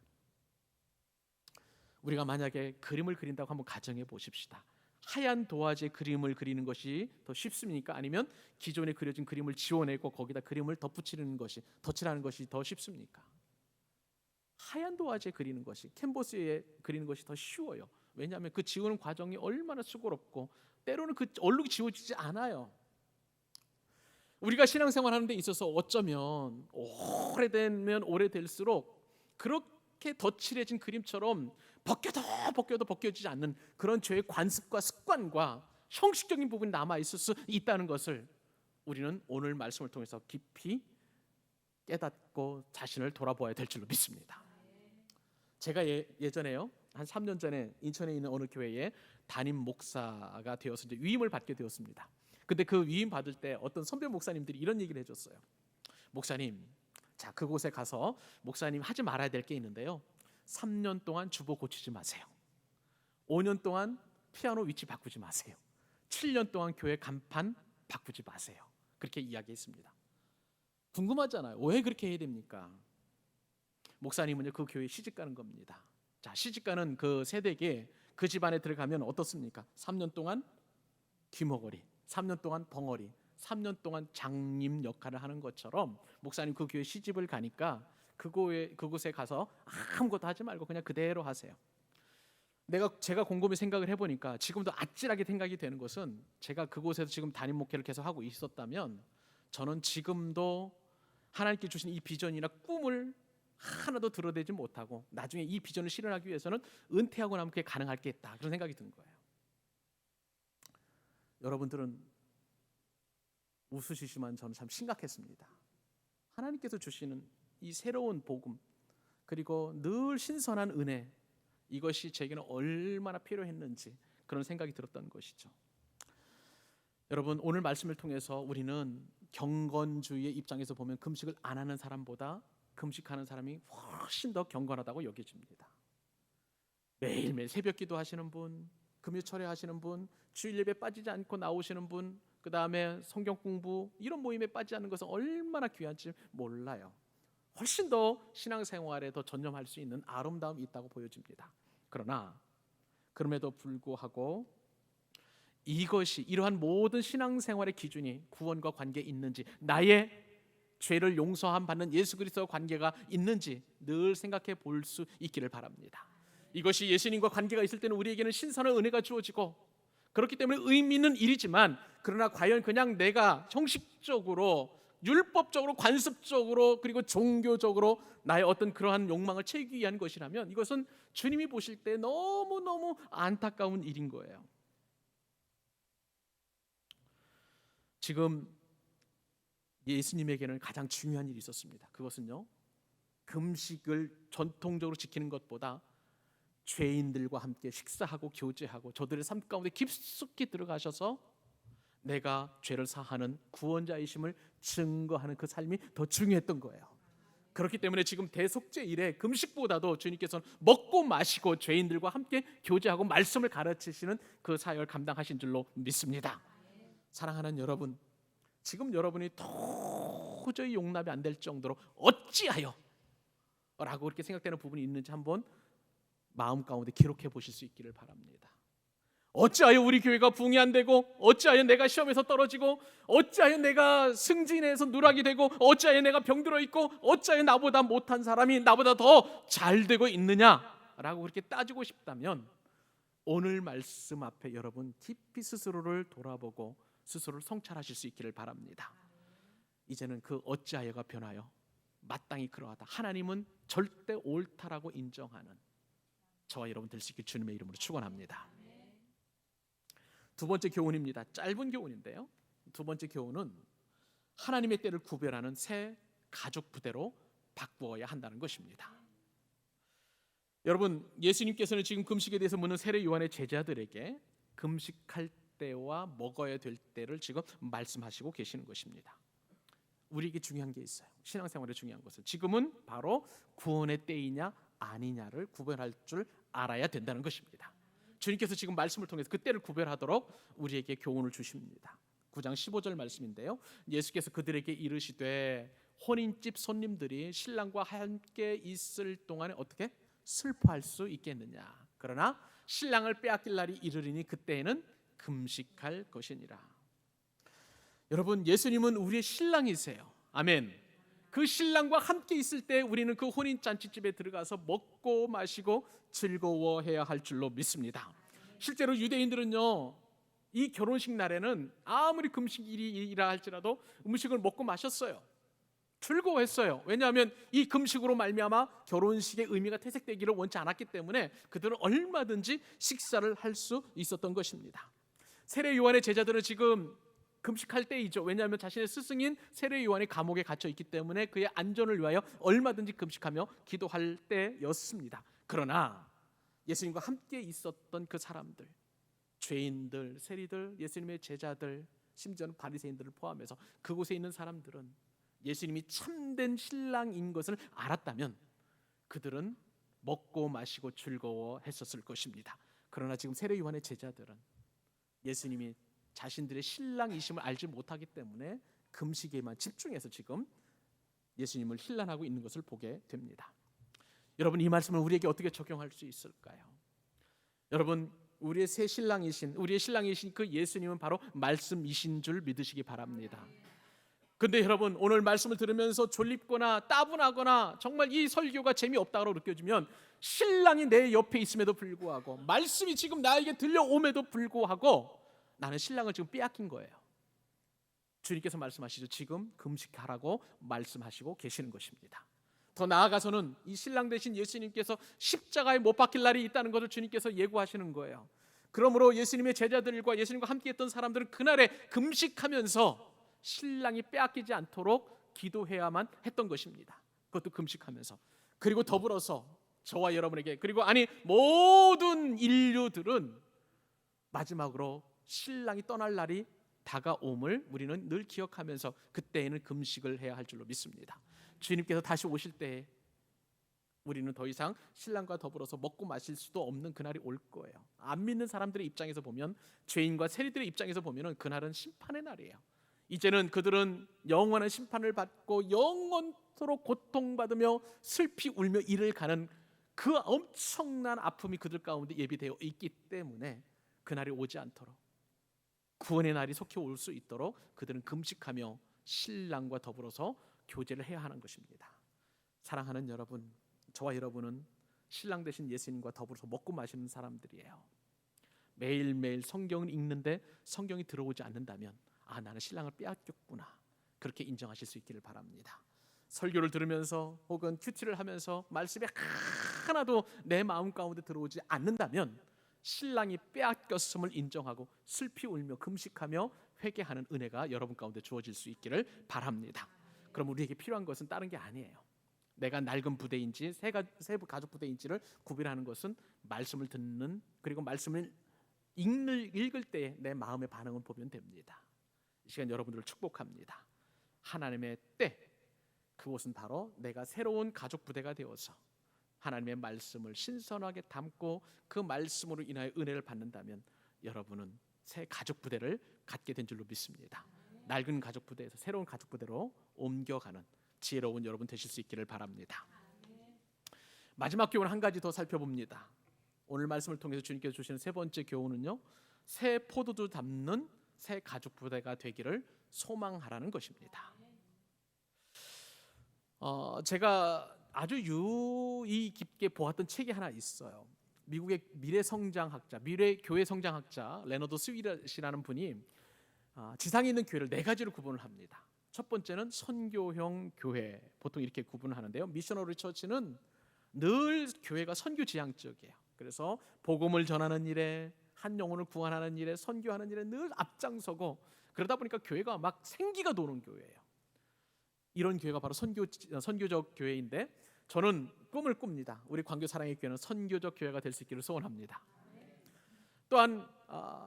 우리가 만약에 그림을 그린다고 한번 가정해 보십시다. 하얀 도화지에 그림을 그리는 것이 더 쉽습니까? 아니면 기존에 그려진 그림을 지워내고 거기다 그림을 덧붙이는 것이, 덧칠하는 것이 더 쉽습니까? 하얀 도화지에 그리는 것이, 캔버스에 그리는 것이 더 쉬워요. 왜냐하면 그 지우는 과정이 얼마나 수고롭고 때로는 그 얼룩이 지워지지 않아요. 우리가 신앙생활 하는 데 있어서 어쩌면 오래되면 오래될수록 그렇게 덧칠해진 그림처럼 벗겨도 벗겨지지 않는 그런 죄의 관습과 습관과 형식적인 부분이 남아있을 수 있다는 것을 우리는 오늘 말씀을 통해서 깊이 깨닫고 자신을 돌아보아야 될 줄로 믿습니다. 제가 예전에요, 한 3년 전에 인천에 있는 어느 교회에 담임 목사가 되어서 이제 위임을 받게 되었습니다. 근데 그 위임 받을 때 어떤 선배 목사님들이 이런 얘기를 해줬어요. 목사님, 자, 그곳에 가서 목사님 하지 말아야 될 게 있는데요, 3년 동안 주보 고치지 마세요. 5년 동안 피아노 위치 바꾸지 마세요. 7년 동안 교회 간판 바꾸지 마세요. 그렇게 이야기했습니다. 궁금하잖아요. 왜 그렇게 해야 됩니까? 목사님은요, 그 교회에 시집가는 겁니다. 자, 시집가는 그 세대에 그 집안에 들어가면 어떻습니까? 3년 동안 귀머거리, 3년 동안 벙어리, 3년 동안 장님 역할을 하는 것처럼 목사님 그 교회 시집을 가니까 그곳에 가서 아무것도 하지 말고 그냥 그대로 하세요. 제가 곰곰이 생각을 해보니까 지금도 아찔하게 생각이 되는 것은, 제가 그곳에서 지금 담임 목회를 계속 하고 있었다면 저는 지금도 하나님께 주신 이 비전이나 꿈을 하나도 들어대지 못하고 나중에 이 비전을 실현하기 위해서는 은퇴하고 나면 그게 가능하겠다, 그런 생각이 든 거예요. 여러분들은 웃으시지만 저는 참 심각했습니다. 하나님께서 주시는 이 새로운 복음, 그리고 늘 신선한 은혜, 이것이 제게는 얼마나 필요했는지 그런 생각이 들었던 것이죠. 여러분, 오늘 말씀을 통해서 우리는 경건주의의 입장에서 보면 금식을 안 하는 사람보다 금식하는 사람이 훨씬 더 경건하다고 여겨집니다. 매일매일 새벽기도 하시는 분, 금요철에 하시는 분, 주일 예배 빠지지 않고 나오시는 분, 그 다음에 성경 공부, 이런 모임에 빠지지 않는 것은 얼마나 귀한지 몰라요. 훨씬 더 신앙생활에 더 전념할 수 있는 아름다움이 있다고 보여집니다. 그러나 그럼에도 불구하고 이것이, 이러한 모든 신앙생활의 기준이 구원과 관계에 있는지, 나의 죄를 용서함 받는 예수 그리스도와 관계가 있는지 늘 생각해 볼 수 있기를 바랍니다. 이것이 예수님과 관계가 있을 때는 우리에게는 신선한 은혜가 주어지고, 그렇기 때문에 의미 있는 일이지만, 그러나 과연 그냥 내가 형식적으로, 율법적으로, 관습적으로, 그리고 종교적으로 나의 어떤 그러한 욕망을 채우기 위한 것이라면 이것은 주님이 보실 때 너무너무 안타까운 일인 거예요. 지금 예수님에게는 가장 중요한 일이 있었습니다. 그것은요, 금식을 전통적으로 지키는 것보다 죄인들과 함께 식사하고 교제하고 저들의 삶 가운데 깊숙이 들어가셔서 내가 죄를 사하는 구원자이심을 증거하는 그 삶이 더 중요했던 거예요. 그렇기 때문에 지금 대속죄 일에 금식보다도 주님께서는 먹고 마시고 죄인들과 함께 교제하고 말씀을 가르치시는 그 사역을 감당하신 줄로 믿습니다. 사랑하는 여러분, 지금 여러분이 도저히 용납이 안 될 정도로 어찌하여 라고 그렇게 생각되는 부분이 있는지 한번 마음 가운데 기록해 보실 수 있기를 바랍니다. 어찌하여 우리 교회가 부흥이 안 되고, 어찌하여 내가 시험에서 떨어지고, 어찌하여 내가 승진해서 누락이 되고, 어찌하여 내가 병들어 있고, 어찌하여 나보다 못한 사람이 나보다 더 잘 되고 있느냐라고 그렇게 따지고 싶다면 오늘 말씀 앞에 여러분 깊이 스스로를 돌아보고 스스로를 성찰하실 수 있기를 바랍니다. 이제는 그 어찌하여가 변하여 마땅히 그러하다, 하나님은 절대 옳다라고 인정하는 저와 여러분 될 수 있길 주님의 이름으로 축원합니다. 두 번째 교훈입니다. 짧은 교훈인데요, 두 번째 교훈은 하나님의 때를 구별하는 새 가족 부대로 바꾸어야 한다는 것입니다. 여러분, 예수님께서는 지금 금식에 대해서 묻는 세례 요한의 제자들에게 금식할 때와 먹어야 될 때를 지금 말씀하시고 계시는 것입니다. 우리에게 중요한 게 있어요. 신앙생활에 중요한 것은 지금은 바로 구원의 때이냐 아니냐를 구별할 줄 알아야 된다는 것입니다. 주님께서 지금 말씀을 통해서 그 때를 구별하도록 우리에게 교훈을 주십니다. 9장 15절 말씀인데요, 예수께서 그들에게 이르시되 혼인집 손님들이 신랑과 함께 있을 동안에 어떻게 슬퍼할 수 있겠느냐, 그러나 신랑을 빼앗길 날이 이르리니 그때에는 금식할 것이니라. 여러분, 예수님은 우리의 신랑이세요. 아멘. 그 신랑과 함께 있을 때 우리는 그 혼인 잔치집에 들어가서 먹고 마시고 즐거워해야 할 줄로 믿습니다. 실제로 유대인들은요, 이 결혼식 날에는 아무리 금식일이라 할지라도 음식을 먹고 마셨어요. 즐거워했어요. 왜냐하면 이 금식으로 말미암아 결혼식의 의미가 퇴색되기를 원치 않았기 때문에 그들은 얼마든지 식사를 할 수 있었던 것입니다. 세례 요한의 제자들은 지금 금식할 때이죠. 왜냐하면 자신의 스승인 세례 요한이 감옥에 갇혀 있기 때문에 그의 안전을 위하여 얼마든지 금식하며 기도할 때였습니다. 그러나 예수님과 함께 있었던 그 사람들, 죄인들, 세리들, 예수님의 제자들, 심지어는 바리새인들을 포함해서 그곳에 있는 사람들은 예수님이 참된 신랑인 것을 알았다면 그들은 먹고 마시고 즐거워했었을 것입니다. 그러나 지금 세례 요한의 제자들은 예수님이 자신들의 신랑이심을 알지 못하기 때문에 금식에만 집중해서 지금 예수님을 힐난하고 있는 것을 보게 됩니다. 여러분, 이 말씀을 우리에게 어떻게 적용할 수 있을까요? 여러분, 우리의 신랑이신 그 예수님은 바로 말씀이신 줄 믿으시기 바랍니다. 근데 여러분, 오늘 말씀을 들으면서 졸립거나 따분하거나 정말 이 설교가 재미없다고 느껴지면 신랑이 내 옆에 있음에도 불구하고 말씀이 지금 나에게 들려옴에도 불구하고 나는 신랑을 지금 빼앗긴 거예요. 주님께서 말씀하시죠. 지금 금식하라고 말씀하시고 계시는 것입니다. 더 나아가서는 이 신랑 되신 예수님께서 십자가에 못 박힐 날이 있다는 것을 주님께서 예고하시는 거예요. 그러므로 예수님의 제자들과 예수님과 함께 했던 사람들은 그날에 금식하면서 신랑이 빼앗기지 않도록 기도해야만 했던 것입니다. 그것도 금식하면서. 그리고 더불어서 저와 여러분에게, 그리고 모든 인류들은 마지막으로 신랑이 떠날 날이 다가옴을 우리는 늘 기억하면서 그때에는 금식을 해야 할 줄로 믿습니다. 주님께서 다시 오실 때 우리는 더 이상 신랑과 더불어서 먹고 마실 수도 없는 그날이 올 거예요. 안 믿는 사람들의 입장에서 보면, 죄인과 세리들의 입장에서 보면 그날은 심판의 날이에요. 이제는 그들은 영원한 심판을 받고 영원토록 고통받으며 슬피 울며 이를 가는 그 엄청난 아픔이 그들 가운데 예비되어 있기 때문에 그날이 오지 않도록, 구원의 날이 속히 올 수 있도록 그들은 금식하며 신랑과 더불어서 교제를 해야 하는 것입니다. 사랑하는 여러분, 저와 여러분은 신랑 되신 예수님과 더불어서 먹고 마시는 사람들이에요. 매일매일 성경을 읽는데 성경이 들어오지 않는다면 나는 신랑을 빼앗겼구나, 그렇게 인정하실 수 있기를 바랍니다. 설교를 들으면서 혹은 큐티를 하면서 말씀이 하나도 내 마음 가운데 들어오지 않는다면 신랑이 빼앗겼음을 인정하고 슬피 울며 금식하며 회개하는 은혜가 여러분 가운데 주어질 수 있기를 바랍니다. 그럼 우리에게 필요한 것은 다른 게 아니에요. 내가 낡은 부대인지 새 가족 부대인지를 구별하는 것은 말씀을 듣는, 그리고 말씀을 읽을 때 내 마음의 반응을 보면 됩니다. 이 시간 여러분들을 축복합니다. 하나님의 때, 그곳은 바로 내가 새로운 가족 부대가 되어서 하나님의 말씀을 신선하게 담고 그 말씀으로 인하여 은혜를 받는다면 여러분은 새 가족 부대를 갖게 된 줄로 믿습니다. 낡은 가족 부대에서 새로운 가족 부대로 옮겨가는 지혜로운 여러분 되실 수 있기를 바랍니다. 마지막 교훈 한 가지 더 살펴봅니다. 오늘 말씀을 통해서 주님께서 주시는 세 번째 교훈은요, 새 포도주 담는 새 가족 부대가 되기를 소망하라는 것입니다. 제가 아주 유의 깊게 보았던 책이 하나 있어요. 미국의 미래 성장학자, 미래 교회 성장학자 레너드 스윗이라는 분이 지상에 있는 교회를 네 가지로 구분을 합니다. 첫 번째는 선교형 교회, 보통 이렇게 구분을 하는데요. 미셔너리 처치는 늘 교회가 선교 지향적이에요. 그래서 복음을 전하는 일에, 한 영혼을 구원하는 일에, 선교하는 일에 늘 앞장서고, 그러다 보니까 교회가 막 생기가 도는 교회예요. 이런 교회가 바로 선교적 교회인데, 저는 꿈을 꿉니다. 우리 광교 사랑의 교회는 선교적 교회가 될 수 있기를 소원합니다. 또한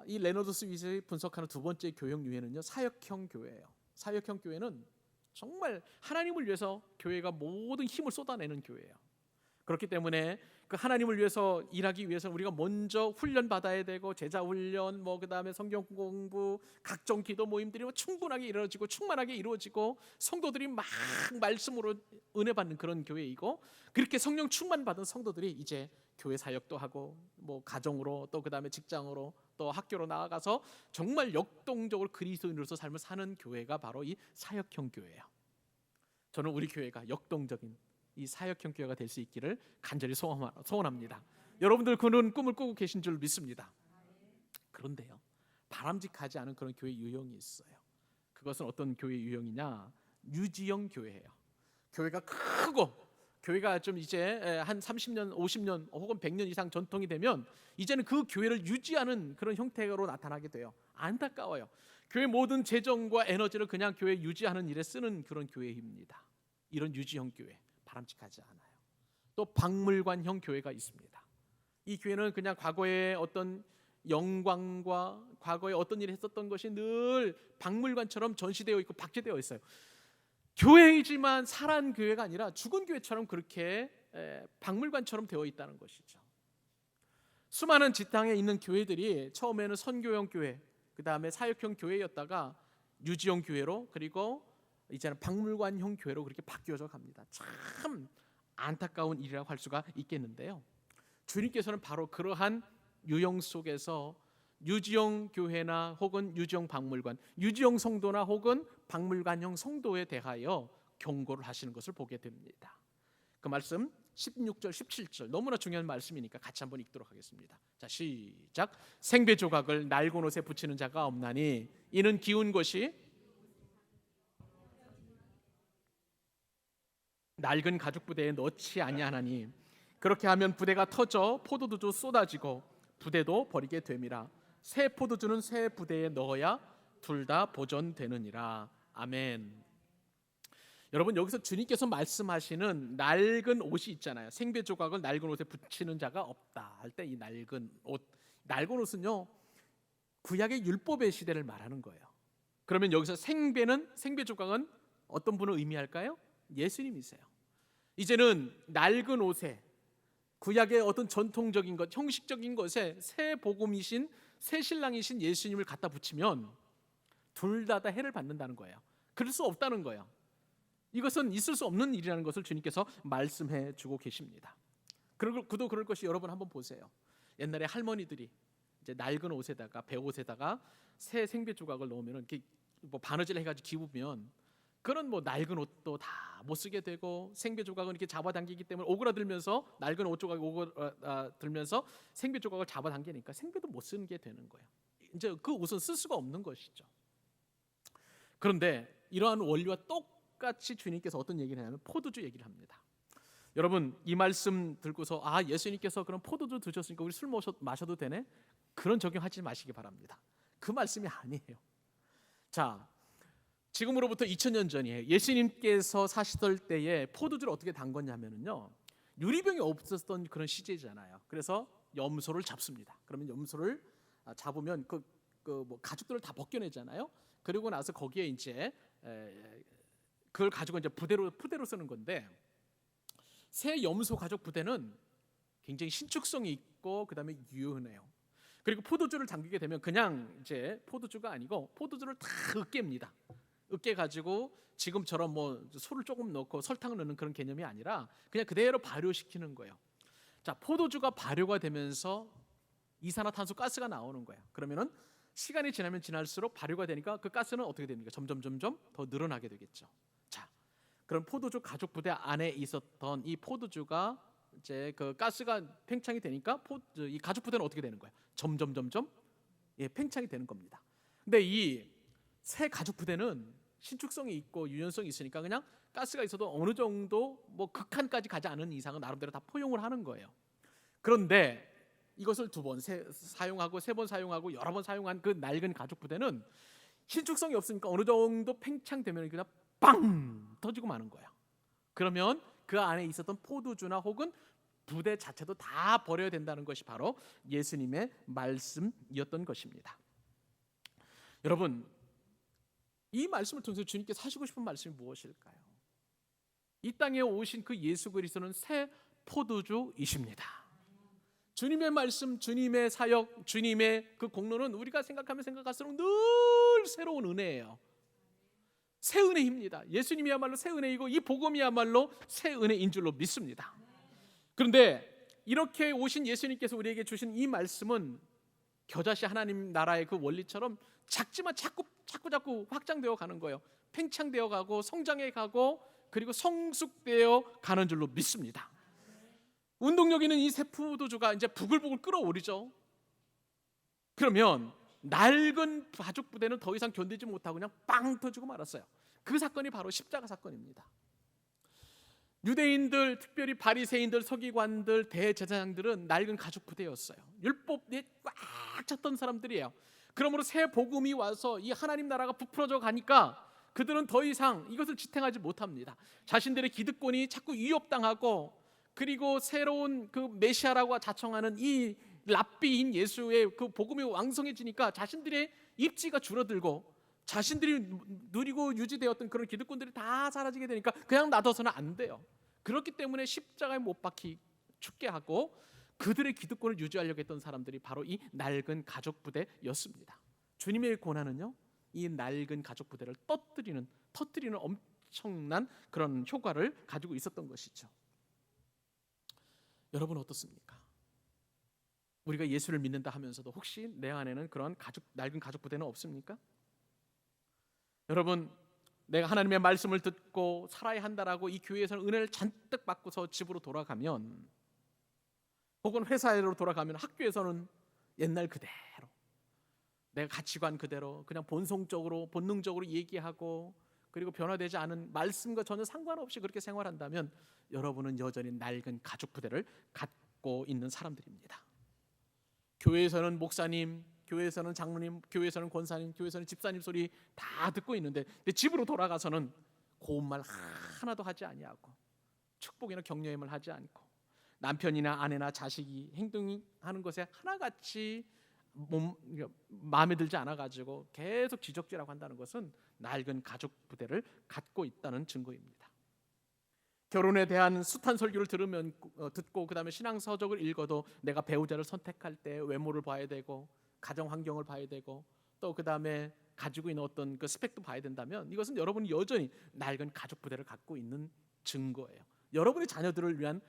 이 레너드 스윗이 분석하는 두 번째 교형 유해는요, 사역형 교회예요. 사역형 교회는 정말 하나님을 위해서 교회가 모든 힘을 쏟아내는 교회예요. 그렇기 때문에 그 하나님을 위해서 일하기 위해서 우리가 먼저 훈련 받아야 되고, 제자 훈련, 그다음에 성경 공부, 각종 기도 모임들이 충분하게 이루어지고 충만하게 이루어지고, 성도들이 막 말씀으로 은혜 받는 그런 교회이고, 그렇게 성령 충만 받은 성도들이 이제 교회 사역도 하고, 가정으로, 또 그다음에 직장으로, 또 학교로 나아가서 정말 역동적으로 그리스도인으로서 삶을 사는 교회가 바로 이 사역형 교회예요. 저는 우리 교회가 역동적인 이 사역형 교회가 될 수 있기를 간절히 소원합니다. 여러분들 그런 꿈을 꾸고 계신 줄 믿습니다. 그런데요, 바람직하지 않은 그런 교회 유형이 있어요. 그것은 어떤 교회 유형이냐? 유지형 교회예요. 교회가 크고, 교회가 좀 이제 한 30년, 50년 혹은 100년 이상 전통이 되면 이제는 그 교회를 유지하는 그런 형태로 나타나게 돼요. 안타까워요. 교회 모든 재정과 에너지를 그냥 교회 유지하는 일에 쓰는 그런 교회입니다. 이런 유지형 교회 바람직하지 않아요. 또 박물관형 교회가 있습니다. 이 교회는 그냥 과거의 어떤 영광과 과거에 어떤 일을 했었던 것이 늘 박물관처럼 전시되어 있고 박제되어 있어요. 교회이지만 살아난 교회가 아니라 죽은 교회처럼 그렇게 박물관처럼 되어 있다는 것이죠. 수많은 지상에 있는 교회들이 처음에는 선교형 교회, 그 다음에 사역형 교회였다가 유지형 교회로, 그리고 이제는 박물관형 교회로 그렇게 바뀌어져 갑니다. 참 안타까운 일이라고 할 수가 있겠는데요. 주님께서는 바로 그러한 유형 속에서 유지영 교회나 혹은 유지영 박물관, 유지영 성도나 혹은 박물관형 성도에 대하여 경고를 하시는 것을 보게 됩니다. 그 말씀 16절 17절 너무나 중요한 말씀이니까 같이 한번 읽도록 하겠습니다. 자, 시작. 생배 조각을 낡은 옷에 붙이는 자가 없나니 이는 기운 것이 낡은 가죽 부대에 넣지 아니하나니 그렇게 하면 부대가 터져 포도주도 쏟아지고 부대도 버리게 됨이라. 새 포도주는 새 부대에 넣어야 둘 다 보존되느니라. 아멘. 여러분, 여기서 주님께서 말씀하시는 낡은 옷이 있잖아요. 생배 조각을 낡은 옷에 붙이는 자가 없다 할 때 이 낡은 옷은요 구약의 율법의 시대를 말하는 거예요. 그러면 여기서 생배 조각은 어떤 분을 의미할까요? 예수님이세요. 이제는 낡은 옷에 구약의 어떤 전통적인 것, 형식적인 것에 새 복음이신 새 신랑이신 예수님을 갖다 붙이면 둘 다 해를 받는다는 거예요. 그럴 수 없다는 거예요. 이것은 있을 수 없는 일이라는 것을 주님께서 말씀해 주고 계십니다. 그도 그럴 것이 여러분 한번 보세요. 옛날에 할머니들이 이제 낡은 옷에다가 배옷에다가 새 생배 조각을 넣으면 이렇게 뭐 바느질 해가지고 기우면 그런 뭐 낡은 옷도 다 못 쓰게 되고 생배 조각은 이렇게 잡아당기기 때문에 오그라들면서 낡은 옷 조각이 오그라들면서 생배 조각을 잡아당기니까 생배도 못 쓰는 게 되는 거예요. 이제 그 옷은 쓸 수가 없는 것이죠. 그런데 이러한 원리와 똑같이 주님께서 어떤 얘기를 하냐면 포도주 얘기를 합니다. 여러분, 이 말씀 듣고서 예수님께서 그럼 포도주 드셨으니까 우리 술 마셔도 되네? 그런 적용하지 마시기 바랍니다. 그 말씀이 아니에요. 자, 지금으로부터 2000년 전이에요. 예수님께서 사시던 때에 포도주를 어떻게 담궜냐면요, 유리병이 없었던 그런 시제잖아요. 그래서 염소를 잡습니다. 그러면 염소를 잡으면 뭐 가죽들을 다 벗겨내잖아요. 그리고 나서 거기에 이제 그걸 가지고 이제 푸대로 쓰는 건데, 새 염소 가죽 부대는 굉장히 신축성이 있고 그다음에 유연해요. 그리고 포도주를 담그게 되면 그냥 이제 포도주가 아니고 포도주를 다 으깨입니다. 으깨 가지고 지금처럼 뭐 술을 조금 넣고 설탕을 넣는 그런 개념이 아니라 그냥 그대로 발효시키는 거예요. 자, 포도주가 발효가 되면서 이산화탄소 가스가 나오는 거예요. 그러면은 시간이 지나면 지날수록 발효가 되니까 그 가스는 어떻게 됩니까? 점점 더 늘어나게 되겠죠. 자, 그럼 포도주 가죽 부대 안에 있었던 이 포도주가 이제 그 가스가 팽창이 되니까 이 가죽 부대는 어떻게 되는 거예요? 점점 팽창이 되는 겁니다. 근데 이 새 가죽 부대는 신축성이 있고 유연성이 있으니까 그냥 가스가 있어도 어느 정도 뭐 극한까지 가지 않은 이상은 나름대로 다 포용을 하는 거예요. 그런데 이것을 2번 사용하고 3번 사용하고 여러 번 사용한 그 낡은 가죽 부대는 신축성이 없으니까 어느 정도 팽창되면 그냥 빵 터지고 마는 거예요. 그러면 그 안에 있었던 포도주나 혹은 부대 자체도 다 버려야 된다는 것이 바로 예수님의 말씀이었던 것입니다. 여러분, 이 말씀을 통해서 주님께서 하시고 싶은 말씀이 무엇일까요? 이 땅에 오신 그 예수 그리스도는 새 포도주이십니다. 주님의 말씀, 주님의 사역, 주님의 그 공로는 우리가 생각할수록 늘 새로운 은혜예요. 새 은혜입니다. 예수님이야말로 새 은혜이고 이 복음이야말로 새 은혜인 줄로 믿습니다. 그런데 이렇게 오신 예수님께서 우리에게 주신 이 말씀은 겨자씨 하나님 나라의 그 원리처럼 작지만 자꾸 확장되어 가는 거예요. 팽창되어 가고 성장해 가고 그리고 성숙되어 가는 줄로 믿습니다. 운동력 있는 이 새 포도주가 이제 부글부글 끓어오르죠. 그러면 낡은 가죽 부대는 더 이상 견디지 못하고 그냥 빵 터지고 말았어요. 그 사건이 바로 십자가 사건입니다. 유대인들, 특별히 바리새인들, 서기관들, 대제사장들은 낡은 가죽 부대였어요. 율법에 꽉 찼던 사람들이에요. 그러므로 새 복음이 와서 이 하나님 나라가 부풀어져 가니까 그들은 더 이상 이것을 지탱하지 못합니다. 자신들의 기득권이 자꾸 위협당하고, 그리고 새로운 그 메시아라고 자청하는 이 랍비인 예수의 그 복음이 왕성해지니까 자신들의 입지가 줄어들고 자신들이 누리고 유지되었던 그런 기득권들이 다 사라지게 되니까 그냥 놔둬서는 안 돼요. 그렇기 때문에 십자가에 못 박히 죽게 하고 그들의 기득권을 유지하려고 했던 사람들이 바로 이 낡은 가죽 부대였습니다. 주님의 고난은요, 이 낡은 가죽 부대를 터뜨리는 엄청난 그런 효과를 가지고 있었던 것이죠. 여러분 어떻습니까? 우리가 예수를 믿는다 하면서도 혹시 내 안에는 그런 낡은 가죽 부대는 없습니까? 여러분, 내가 하나님의 말씀을 듣고 살아야 한다라고 이 교회에서는 은혜를 잔뜩 받고서 집으로 돌아가면, 혹은 회사로 돌아가면, 학교에서는 옛날 그대로 내가 가치관 그대로 그냥 본성적으로 본능적으로 얘기하고, 그리고 변화되지 않은 말씀과 전혀 상관없이 그렇게 생활한다면 여러분은 여전히 낡은 가죽 부대를 갖고 있는 사람들입니다. 교회에서는 목사님, 교회에서는 장로님, 교회에서는 권사님, 교회에서는 집사님 소리 다 듣고 있는데, 근데 집으로 돌아가서는 고운 말 하나도 하지 아니하고, 축복이나 격려임을 하지 않고, 남편이나 아내나 자식이 행동하는 것에 하나같이 마음에 들지 않아가지고 계속 지적질하고 한다는 것은 낡은 가죽 부대를 갖고 있다는 증거입니다. 결혼에 대한 숱한 설교를 듣고 그 다음에 신앙 서적을 읽어도 내가 배우자를 선택할 때 외모를 봐야 되고, 가정 환경을 봐야 되고, 또 그 다음에 가지고 있는 어떤 그 스펙도 봐야 된다면, 이것은 여러분이 여전히 낡은 가죽 부대를 갖고 있는 증거예요. 여러분의 자녀들을 위한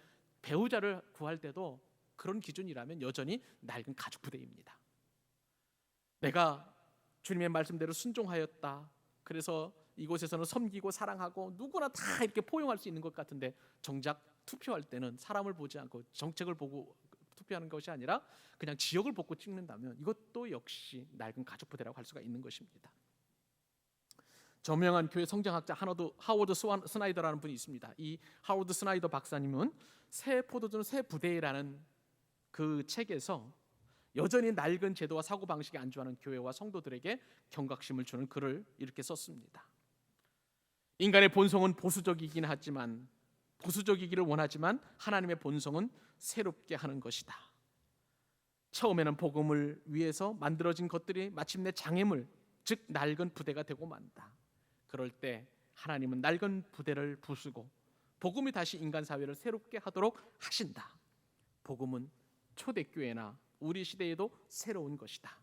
배우자를 구할 때도 그런 기준이라면 여전히 낡은 가죽 부대입니다. 내가 주님의 말씀대로 순종하였다, 그래서 이곳에서는 섬기고 사랑하고 누구나 다 이렇게 포용할 수 있는 것 같은데, 정작 투표할 때는 사람을 보지 않고 정책을 보고 투표하는 것이 아니라 그냥 지역을 보고 찍는다면, 이것도 역시 낡은 가죽 부대라고 할 수가 있는 것입니다. 저명한 교회 성장학자 하워드 스나이더라는 분이 있습니다. 이 하워드 스나이더 박사님은 새 포도주는 새 부대라는 그 책에서 여전히 낡은 제도와 사고방식에 안주하는 교회와 성도들에게 경각심을 주는 글을 이렇게 썼습니다. 인간의 본성은 보수적이기를 원하지만 하나님의 본성은 새롭게 하는 것이다. 처음에는 복음을 위해서 만들어진 것들이 마침내 장애물, 즉 낡은 부대가 되고 만다. 그럴 때 하나님은 낡은 부대를 부수고 복음이 다시 인간 사회를 새롭게 하도록 하신다. 복음은 초대교회나 우리 시대에도 새로운 것이다.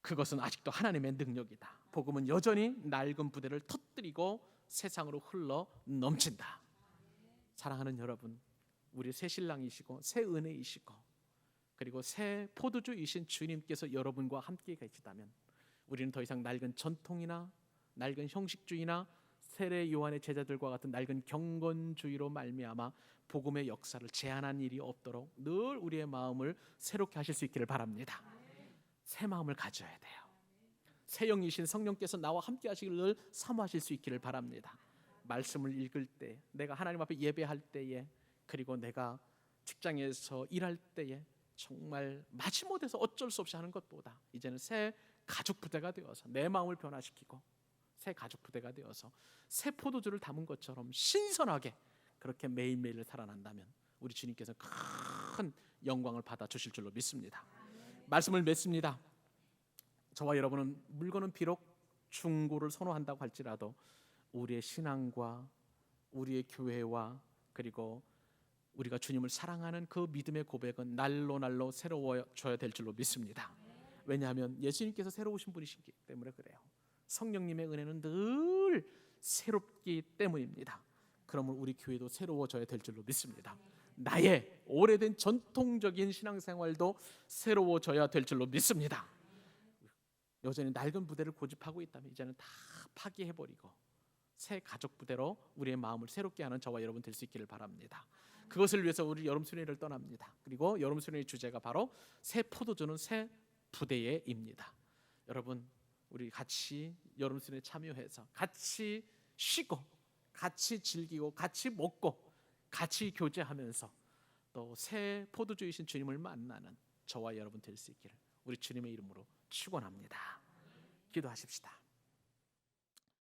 그것은 아직도 하나님의 능력이다. 복음은 여전히 낡은 부대를 터뜨리고 세상으로 흘러 넘친다. 사랑하는 여러분, 우리 새 신랑이시고 새 은혜이시고 그리고 새 포도주이신 주님께서 여러분과 함께 계시다면, 우리는 더 이상 낡은 전통이나 낡은 형식주의나 세례 요한의 제자들과 같은 낡은 경건주의로 말미암아 복음의 역사를 제한한 일이 없도록 늘 우리의 마음을 새롭게 하실 수 있기를 바랍니다. 새 마음을 가져야 돼요. 새 영이신 성령께서 나와 함께 하시기를 늘 사모하실 수 있기를 바랍니다. 말씀을 읽을 때, 내가 하나님 앞에 예배할 때에, 그리고 내가 직장에서 일할 때에 정말 마지못해서 어쩔 수 없이 하는 것보다 이제는 새 가죽 부대가 되어서 내 마음을 변화시키고, 새 가죽 부대가 되어서 새 포도주를 담은 것처럼 신선하게 그렇게 매일매일 살아난다면 우리 주님께서 큰 영광을 받아 주실 줄로 믿습니다. 말씀을 맺습니다. 저와 여러분은 물건은 비록 중고를 선호한다고 할지라도 우리의 신앙과 우리의 교회와 그리고 우리가 주님을 사랑하는 그 믿음의 고백은 날로 새로워져야 될 줄로 믿습니다. 왜냐하면 예수님께서 새로우신 분이시기 때문에 그래요. 성령님의 은혜는 늘 새롭기 때문입니다. 그러면 우리 교회도 새로워져야 될 줄로 믿습니다. 나의 오래된 전통적인 신앙생활도 새로워져야 될 줄로 믿습니다. 여전히 낡은 부대를 고집하고 있다면 이제는 다 파기해버리고 새 가족 부대로 우리의 마음을 새롭게 하는 저와 여러분 될 수 있기를 바랍니다. 그것을 위해서 우리 여름 수련회를 떠납니다. 그리고 여름 수련회 주제가 바로 새 포도주는 새 부대에입니다. 여러분, 우리 같이 여름 수련회 참여해서 같이 쉬고 같이 즐기고 같이 먹고 같이 교제하면서 또 새 포도주이신 주님을 만나는 저와 여러분 될 수 있기를 우리 주님의 이름으로 축원합니다. 기도하십시다.